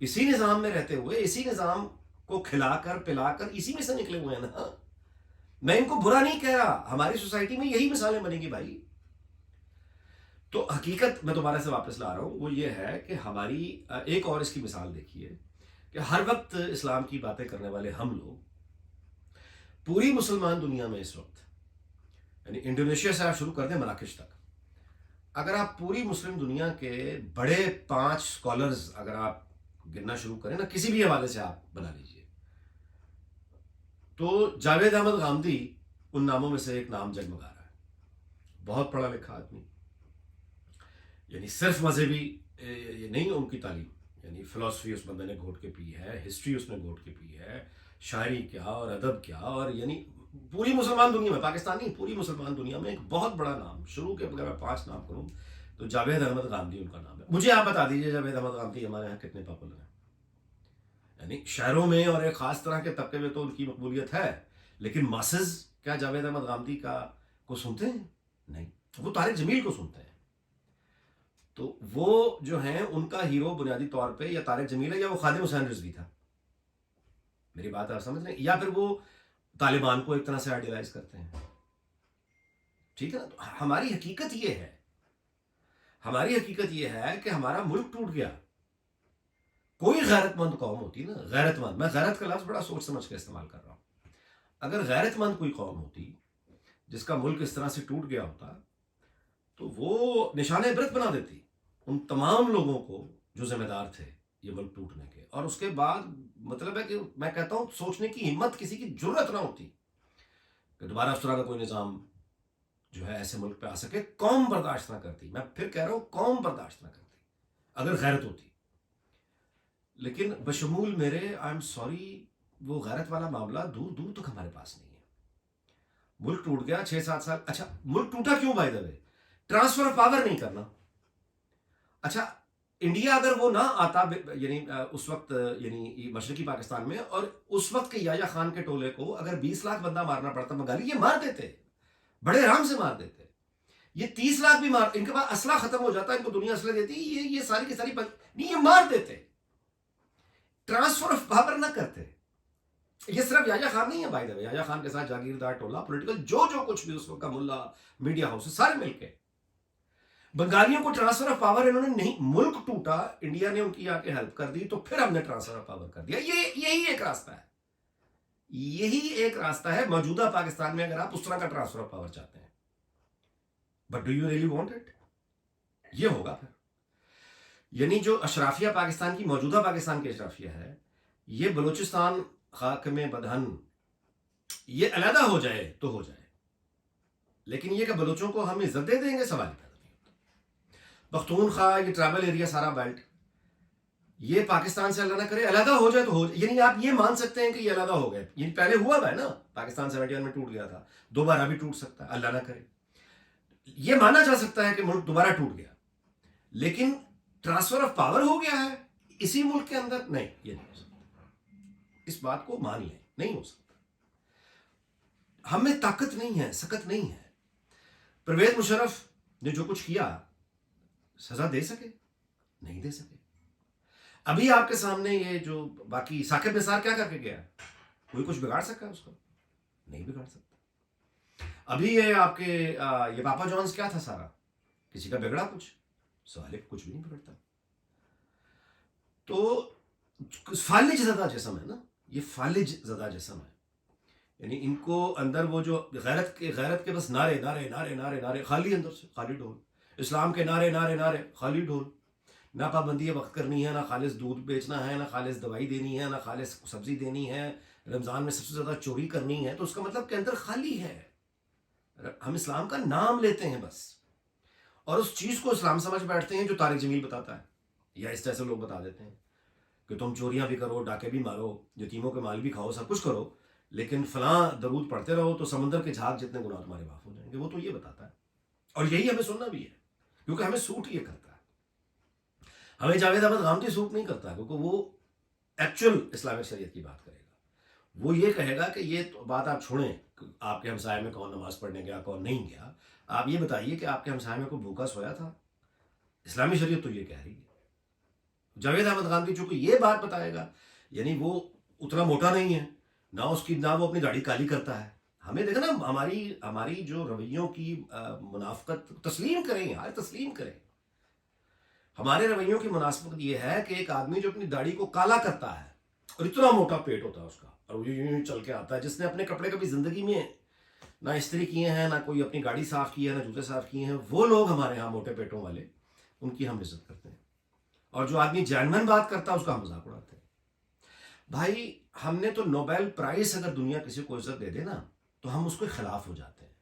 اسی نظام میں رہتے ہوئے اسی نظام کو کھلا کر پلا کر اسی میں سے نکلے ہوئے ہیں نا. میں ان کو برا نہیں کہہ رہا, ہماری سوسائٹی میں یہی مثالیں بنیں گی بھائی. تو حقیقت میں دوبارہ سے واپس لا رہا ہوں, وہ یہ ہے کہ ہماری ایک اور اس کی مثال دیکھیے کہ ہر وقت اسلام کی باتیں کرنے والے ہم لوگ پوری مسلمان دنیا میں اس وقت, یعنی انڈونیشیا سے آپ شروع کر دیں مراکش تک, اگر آپ پوری مسلم دنیا کے بڑے 5 اسکالرز اگر آپ گننا شروع کریں نا, کسی بھی حوالے سے آپ بنا لیجئے, تو جاوید احمد غامدی ان ناموں میں سے ایک نام جگمگا رہا ہے. بہت پڑھا لکھا آدمی, یعنی صرف مذہبی یہ نہیں ان کی تعلیم, یعنی فلسفی اس بندے نے گھوٹ کے پی ہے, ہسٹری اس نے گھوٹ کے پی ہے, شاعری کیا اور ادب کیا, اور یعنی پوری مسلمان دنیا میں, پاکستان نہیں پوری مسلمان دنیا میں ایک بہت بڑا نام. شروع کے اگر میں 5 نام کروں تو جاوید احمد غامدی ان کا نام ہے. مجھے آپ بتا دیجئے جاوید احمد غامدی ہمارے یہاں کتنے پاپولر ہیں. یعنی شہروں میں اور ایک خاص طرح کے طبقے میں تو ان کی مقبولیت ہے, لیکن ماسز کیا جاوید احمد غامدی کو سنتے ہیں؟ نہیں, وہ طارق جمیل کو سنتے ہیں. تو وہ جو ہیں ان کا ہیرو بنیادی طور پہ یا طارق جمیل ہے یا وہ خادم حسین رضوی تھا. میری بات آپ سمجھ رہے ہیں؟ یا پھر وہ طالبان کو ایک طرح سے آئیڈیلائز کرتے ہیں. ٹھیک ہے نا. تو ہماری حقیقت یہ ہے, ہماری حقیقت یہ ہے کہ ہمارا ملک ٹوٹ گیا. کوئی غیرت مند قوم ہوتی نا, غیرت مند, میں غیرت کا لفظ بڑا سوچ سمجھ کے استعمال کر رہا ہوں, اگر غیرت مند کوئی قوم ہوتی جس کا ملک اس طرح سے ٹوٹ گیا ہوتا تو وہ نشان عبرت بنا دیتی ان تمام لوگوں کو جو ذمہ دار تھے یہ ملک ٹوٹنے کے. اور اس کے بعد مطلب ہے کہ میں کہتا ہوں سوچنے کی ہمت کسی کی جرت نہ ہوتی کہ دوبارہ اس طرح کا کوئی نظام جو ہے ایسے ملک پہ آ سکے. قوم برداشت نہ کرتی, میں پھر کہہ رہا ہوں قوم برداشت نہ کرتی اگر غیرت ہوتی. لیکن بشمول میرے آئی ایم سوری, وہ غیرت والا معاملہ دور دور تک ہمارے پاس نہیں ہے. ملک ٹوٹ گیا 6-7 سال. اچھا ملک ٹوٹا کیوں by the way? Transfer of power نہیں کرنا. اچھا انڈیا اگر وہ نہ آتا یعنی اس وقت یعنی مشرقی پاکستان میں, اور اس وقت کے یحییٰ خان کے ٹولے کو اگر 20 لاکھ بندہ مارنا پڑتا بنگالی, یہ مار دیتے, بڑے آرام سے مار دیتے. یہ 30 لاکھ بھی مار, ان کے پاس اسلحہ ختم ہو جاتا, ان کو دنیا اسلحہ دیتی, یہ ساری کی ساری نہیں, یہ مار دیتے. ٹرانسفر آف پاور نہ کرتے. یہ صرف یحییٰ خان نہیں ہے بھائی. یحییٰ خان کے ساتھ جاگیردار ٹولہ پولیٹیکل جو کچھ بھی اس وقت کا ملا میڈیا ہاؤس سارے مل کے بنگالیوں کو ٹرانسفر آف پاور انہوں نے نہیں. ملک ٹوٹا, انڈیا نے ان کی آ کے ہیلپ کر دی, تو پھر ہم نے ٹرانسفر آف پاور کر دیا. یہی ایک راستہ ہے, یہی ایک راستہ ہے موجودہ پاکستان میں اگر آپ اس طرح کا ٹرانسفر آف پاور چاہتے ہیں. But do you really want it? یہ ہوگا پھر. یعنی جو اشرافیہ پاکستان کی, موجودہ پاکستان کی اشرافیہ ہے, یہ بلوچستان خاک میں بدہن یہ علیحدہ ہو جائے تو ہو جائے, لیکن یہ کہ بلوچوں کو ہم عزت دے دیں گے, سوال پیدا نہیں ہوتا. پختونخوا یہ ٹرائبل ایریا سارا بیلٹ یہ پاکستان سے اللہ نہ کرے علیحدہ ہو جائے تو ہو جائے. یعنی آپ یہ مان سکتے ہیں کہ یہ علیحدہ ہو گئے, یہ پہلے ہوا ہے نا, پاکستان 71 میں ٹوٹ گیا تھا, دوبارہ بھی ٹوٹ سکتا ہے, اللہ نہ کرے. یہ مانا جا سکتا ہے کہ ملک دوبارہ ٹوٹ گیا, لیکن ٹرانسفر آف پاور ہو گیا ہے اسی ملک کے اندر, نہیں, یہ نہیں ہو سکتا. اس بات کو مان لیں, نہیں ہو سکتا. ہمیں طاقت نہیں ہے, سکت نہیں ہے. پرویز مشرف نے جو کچھ کیا سزا دے سکے؟ نہیں دے سکے. ابھی آپ کے سامنے یہ جو باقی ثاقب نثار کیا کر کے گیا, کوئی کچھ بگاڑ سکا اس کو؟ نہیں بگاڑ سکتا. ابھی یہ آپ کے یہ پاپا جونز کیا تھا سارا, کسی کا بگڑا کچھ؟ سوال کچھ بھی نہیں بگڑتا. تو فالج زدہ جسم ہے نا, یہ فالج زدہ جسم ہے. یعنی ان کو اندر وہ جو غیرت کے بس نعرے نعرے نعرے نعرے نعرے, خالی اندر سے خالی ڈھول, اسلام کے نعرے نعرے نعرے, خالی ڈھول. نہ پابندی وقت کرنی ہے, نہ خالص دودھ بیچنا ہے, نہ خالص دوائی دینی ہے, نہ خالص سبزی دینی ہے, رمضان میں سب سے زیادہ چوری کرنی ہے. تو اس کا مطلب کہ اندر خالی ہے. ہم اسلام کا نام لیتے ہیں بس, اور اس چیز کو اسلام سمجھ بیٹھتے ہیں جو طارق جمیل بتاتا ہے, یا اس جیسے لوگ بتا دیتے ہیں کہ تم چوریاں بھی کرو, ڈاکے بھی مارو, یتیموں کے مال بھی کھاؤ, سب کچھ کرو, لیکن فلاں درود پڑھتے رہو تو سمندر کے جھاگ جتنے گناہ تمہارے معاف ہو جائیں گے. وہ تو یہ بتاتا ہے, اور یہی ہمیں سننا بھی ہے, کیونکہ ہمیں سوٹ یہ کرتا ہے. ہمیں جاوید احمد غامدی سوٹ نہیں کرتا, کیونکہ وہ ایکچوئل اسلامک شریعت کی بات کرے گا. وہ یہ کہے گا کہ یہ بات آپ چھوڑیں, آپ کے ہمسائے میں کون نماز پڑھنے گیا کون نہیں گیا, آپ یہ بتائیے کہ آپ کے ہمسائے میں کوئی بھوکا سویا تھا. اسلامی شریعت تو یہ کہہ رہی ہے. جاوید احمد خان چونکہ یہ بات بتائے گا، یعنی وہ اتنا موٹا نہیں ہے، نہ وہ اپنی داڑھی کالی کرتا ہے. ہمیں دیکھا نا، ہماری جو رویوں کی منافقت، تسلیم کریں یار، تسلیم کریں. ہمارے رویوں کی مناسبت یہ ہے کہ ایک آدمی جو اپنی داڑھی کو کالا کرتا ہے اور اتنا موٹا پیٹ ہوتا ہے اس کا، اور وہ یوں چل کے آتا ہے، جس نے اپنے کپڑے کبھی زندگی میں نہ استری کیے ہیں، نہ کوئی اپنی گاڑی صاف کی ہے، نہ جوتے صاف کیے ہیں، وہ لوگ ہمارے ہاں موٹے پیٹوں والے، ان کی ہم عزت کرتے ہیں. اور جو آدمی جینون بات کرتا ہے اس کا ہم مذاق اڑاتے ہیں. بھائی ہم نے تو نوبیل پرائز اگر دنیا کسی کو عزت دے دے نا تو ہم اس کے خلاف ہو جاتے ہیں.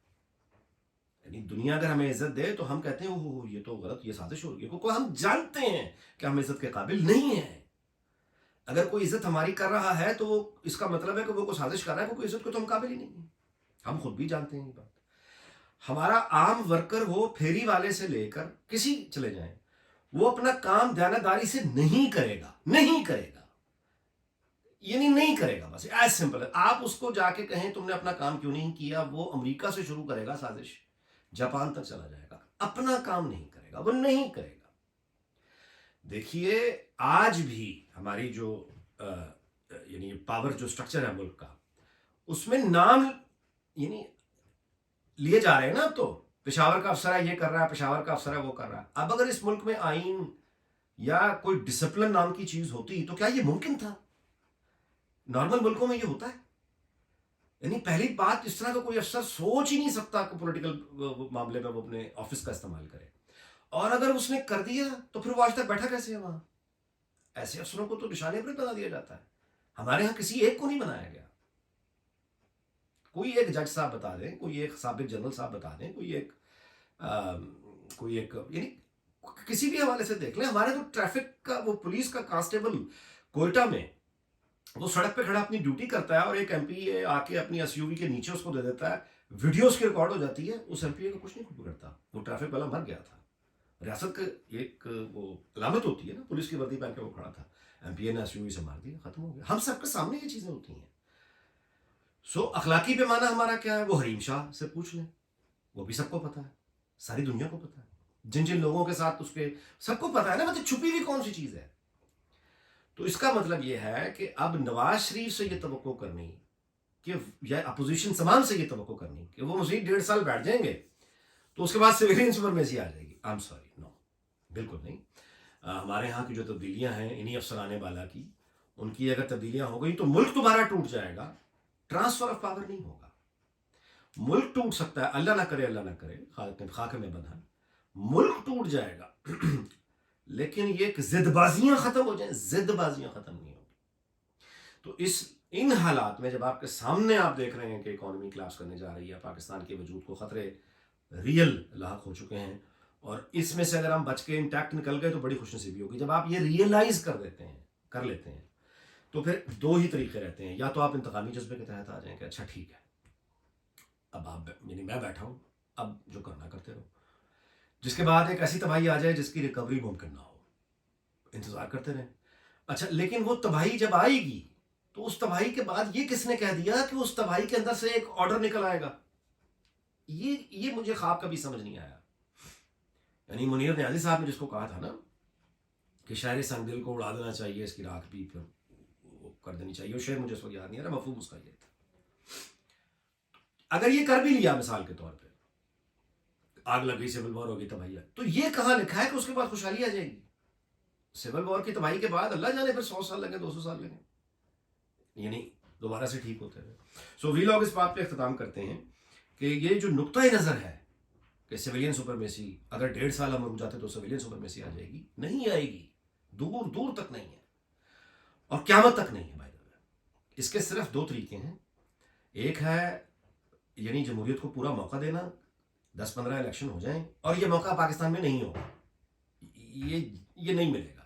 یعنی دنیا اگر ہمیں عزت دے تو ہم کہتے ہیں اوہ یہ تو غلط، یہ سازش ہو رہی ہے، کیونکہ ہم جانتے ہیں کہ ہم عزت کے قابل نہیں ہیں. اگر کوئی عزت ہماری کر رہا ہے تو اس کا مطلب ہے کہ وہ کوئی سازش کر رہا ہے، کیونکہ عزت کو تو ہم قابل ہی نہیں ہیں. ہم خود بھی جانتے ہیں یہ بات. ہمارا عام ورکر ہو، پھیری والے سے لے کر کسی چلے جائیں، وہ اپنا کام دیانتداری سے نہیں کرے گا، نہیں کرے گا، یعنی نہیں کرے گا. بس ایز سمپل ہے. آپ اس کو جا کے کہیں تم نے اپنا کام کیوں نہیں کیا، وہ امریکہ سے شروع کرے گا سازش، جاپان تک چلا جائے گا، اپنا کام نہیں کرے گا، وہ نہیں کرے گا. دیکھیے آج بھی ہماری جو یعنی پاور جو سٹرکچر ہے ملک کا، اس میں نام یعنی لیے جا رہے ہیں نا. اب تو پشاور کا افسر ہے یہ کر رہا ہے، پشاور کا افسر ہے وہ کر رہا ہے. اب اگر اس ملک میں آئین یا کوئی ڈسپلن نام کی چیز ہوتی تو کیا یہ ممکن تھا؟ نارمل ملکوں میں یہ ہوتا ہے. یعنی پہلی بات، اس طرح کا کوئی افسر سوچ ہی نہیں سکتا کہ پولیٹیکل معاملے میں وہ اپنے آفس کا استعمال کرے. اور اگر اس نے کر دیا تو پھر وہ آج تک بیٹھا کیسے ہے وہاں؟ ایسے افسروں کو تو نشانے پر بنا دیا جاتا ہے. ہمارے ہاں کسی ایک کو نہیں بنایا گیا. کوئی ایک جج صاحب بتا دیں، کوئی ایک سابق جنرل صاحب بتا دیں، کوئی ایک یعنی کسی بھی حوالے سے دیکھ لیں. ہمارے تو ٹریفک کا وہ پولیس کا کانسٹیبل کوئٹہ میں وہ سڑک پہ کھڑا اپنی ڈیوٹی کرتا ہے، اور ایک ایم پی اے آ کے اپنی ایس یو وی کے نیچے اس کو دے دیتا ہے، ویڈیو اس کی ریکارڈ ہو جاتی ہے. اس ایم پی اے کو کچھ نہیں پکڑتا، وہ ٹریفک والا مر گیا تھا. ریاست کا ایک وہ علامت ہوتی ہے نا، پولیس کی وردی پہن کے وہ کھڑا تھا، ایم پی اے نے ایس یو وی سے مار دیا، ختم ہو گیا. ہم سب کے سامنے یہ چیزیں ہوتی ہیں. اخلاقی پیمانہ ہمارا کیا ہے؟ وہ حریم شاہ سے پوچھ لیں، وہ بھی سب کو پتا ہے، ساری دنیا کو پتا ہے، جن لوگوں کے ساتھ اس کے سب کو پتا ہے نا. مطلب چھپی ہوئی کون سی چیز ہے؟ تو اس کا مطلب یہ ہے کہ اب نواز شریف سے یہ توقع کرنی کہ یا اپوزیشن تمام سے یہ توقع کرنی کہ وہ مزید 1.5 سال بیٹھ جائیں گے تو اس کے بعد سویلین سپرمیسی آ جائے گی، آئی ایم سوری، نو، بالکل نہیں. ہمارے ہاں کی جو تبدیلیاں ہیں انہی افسرانے والا کی، ان کی اگر تبدیلیاں ہو گئی تو ملک دوبارہ ٹوٹ جائے گا. ٹرانسفر آف پاور نہیں ہوگا. ملک ٹوٹ سکتا ہے، اللہ نہ کرے، اللہ نہ کرے، خاک میں بندھا، ملک ٹوٹ جائے گا. لیکن یہ کہ زد بازیاں ختم ہو جائیں، زد بازیاں ختم نہیں ہوگی. تو ان حالات میں جب آپ کے سامنے آپ دیکھ رہے ہیں کہ اکانومی کلاپس کرنے جا رہی ہے، پاکستان کے وجود کو خطرے ریئل لاحق ہو چکے ہیں، اور اس میں سے اگر ہم بچ کے انٹیکٹ نکل گئے تو بڑی خوش نصیبی ہوگی. جب آپ یہ ریئلائز کر لیتے ہیں تو پھر دو ہی طریقے رہتے ہیں. یا تو آپ انتقامی جذبے کے تحت آ جائیں کہ اچھا ٹھیک ہے، اب آپ یعنی میں بیٹھا ہوں، اب جو کرنا کرتے رہو، جس کے بعد ایک ایسی تباہی آ جائے جس کی ریکوری ممکن نہ ہو، انتظار کرتے رہیں. اچھا لیکن وہ تباہی جب آئے گی تو اس تباہی کے بعد یہ کس نے کہہ دیا کہ اس تباہی کے اندر سے ایک آرڈر نکل آئے گا؟ یہ مجھے خواب کبھی سمجھ نہیں آیا. یعنی منیر نیازی صاحب نے جس کو کہا تھا نا کہ شاعر سنگ دل کو اڑا دینا چاہیے، اس کی راکھ بھی پھر وہ کر دینی چاہیے، وہ شعر مجھے اس وقت یاد نہیں آ رہا، مفہوم اس کا یہ تھا. اگر یہ کر بھی لیا مثال کے طور پہ، آگ لگ گئی، سول وار ہوگی، تباہی، تو یہ کہاں لکھا ہے کہ اس کے بعد خوشحالی آ جائے گی؟ سول وار کی تباہی کے بعد اللہ جانے پھر 100 سال لگے، 200 سال لگے، یعنی دوبارہ سے ٹھیک ہوتے ہوئے. سو وی لوگ اس بات پہ اختتام کرتے ہیں کہ یہ جو نقطۂ نظر ہے کہ سویلین سپرمیسی، اگر 1.5 سال ہم رک جاتے تو سویلین سپرمیسی آ جائے گی، نہیں آئے گی، دور دور تک نہیں ہے، اور قیامت تک نہیں ہے. بھائی اس کے صرف 2 طریقے ہیں. ایک ہے یعنی جمہوریت کو پورا موقع دینا، 10-15 الیکشن ہو جائیں، اور یہ موقع پاکستان میں نہیں ہوگا، یہ نہیں ملے گا.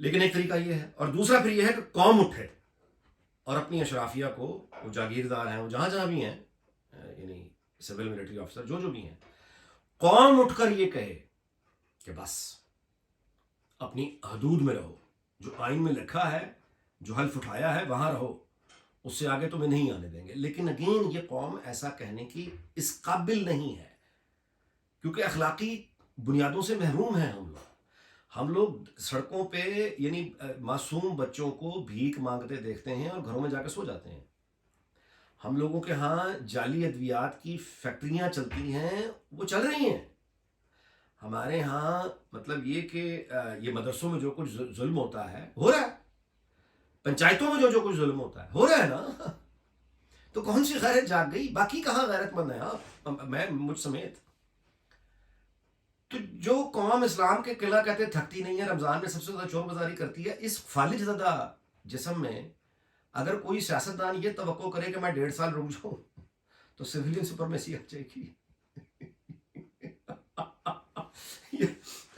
لیکن ایک طریقہ یہ ہے، اور دوسرا پھر یہ ہے کہ قوم اٹھے اور اپنی اشرافیہ کو، وہ جاگیردار ہیں، وہ جہاں بھی ہیں، یعنی سول ملٹری آفیسر جو بھی ہیں، قوم اٹھ کر یہ کہے کہ بس اپنی حدود میں رہو، جو آئین میں لکھا ہے، جو حلف اٹھایا ہے وہاں رہو، اس سے آگے تمہیں نہیں آنے دیں گے. لیکن اگین یہ قوم ایسا کہنے کی اس قابل نہیں ہے، کیونکہ اخلاقی بنیادوں سے محروم ہیں ہم لوگ. ہم لوگ سڑکوں پہ یعنی معصوم بچوں کو بھیک مانگتے دیکھتے ہیں اور گھروں میں جا کے سو جاتے ہیں. ہم لوگوں کے ہاں جعلی ادویات کی فیکٹریاں چلتی ہیں، وہ چل رہی ہیں. ہمارے ہاں مطلب یہ کہ یہ مدرسوں میں جو کچھ ظلم ہوتا ہے ہو رہا ہے، پنچایتوں میں جو کچھ ظلم ہوتا ہے ہو رہا ہے نا. تو کون سی غیرت جاگ گئی؟ باقی کہاں غیرت مند ہے؟ ہاں میں مجھ سمیت. تو جو قوم اسلام کے قلعہ کہتے تھکتی نہیں ہے، رمضان میں سب سے زیادہ چور بازاری کرتی ہے، اس فالج زدہ جسم میں اگر کوئی سیاستدان یہ توقع کرے کہ میں 1.5 سال رک جاؤں تو سویلین سپرمیسی آ جائے گی. یہ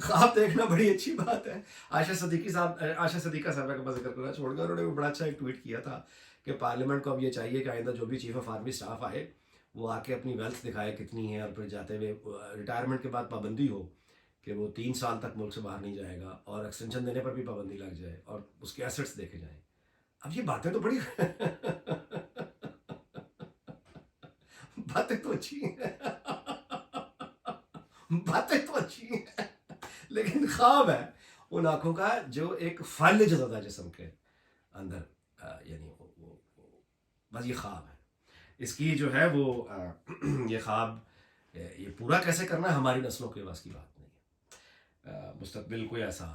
خواب دیکھنا بڑی اچھی بات ہے. عائشہ صدیقہ صاحبہ کا میں ذکر کرنا چھوڑ گیا. انہوں نے بڑا اچھا ایک ٹویٹ کیا تھا کہ پارلیمنٹ کو اب یہ چاہیے کہ آئندہ جو بھی چیف آف آرمی اسٹاف آئے وہ آ کے اپنی ویلتھ دکھائے کتنی ہے، اور پھر جاتے ہوئے ریٹائرمنٹ کے بعد پابندی ہو کہ وہ 3 سال تک ملک سے باہر نہیں جائے گا، اور ایکسٹینشن دینے پر بھی پابندی لگ جائے، اور اس کے ایسٹس دیکھے جائیں. اب یہ باتیں تو بڑی باتیں تو اچھی ہیں، باتیں تو اچھی ہیں، لیکن خواب ہے ان آنکھوں کا جو ایک فالج زدہ جسم کے اندر یعنی بس یہ خواب ہے. اس کی جو ہے وہ یہ خواب یہ پورا کیسے کرنا ہے ہماری نسلوں کے بس کی بات نہیں ہے. مستقبل کوئی ایسا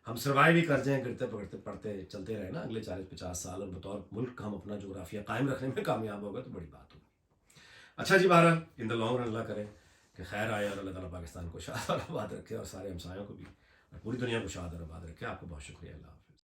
ہم سروائیو بھی کر جائیں، گرتے پکڑتے پڑھتے چلتے رہے نا اگلے 40-50 سال، اور بطور ملک ہم اپنا جغرافیہ قائم رکھنے میں کامیاب ہوگا تو بڑی بات ہوگی. اچھا جی، بہرحال ان دا لانگ رن اللہ کرے کہ خیر آئے، اور اللہ تعالیٰ پاکستان کو شاد اور آباد رکھے، اور سارے ہمسایوں کو بھی اور پوری دنیا کو شاد اور آباد رکھے. آپ کو بہت شکریہ. اللہ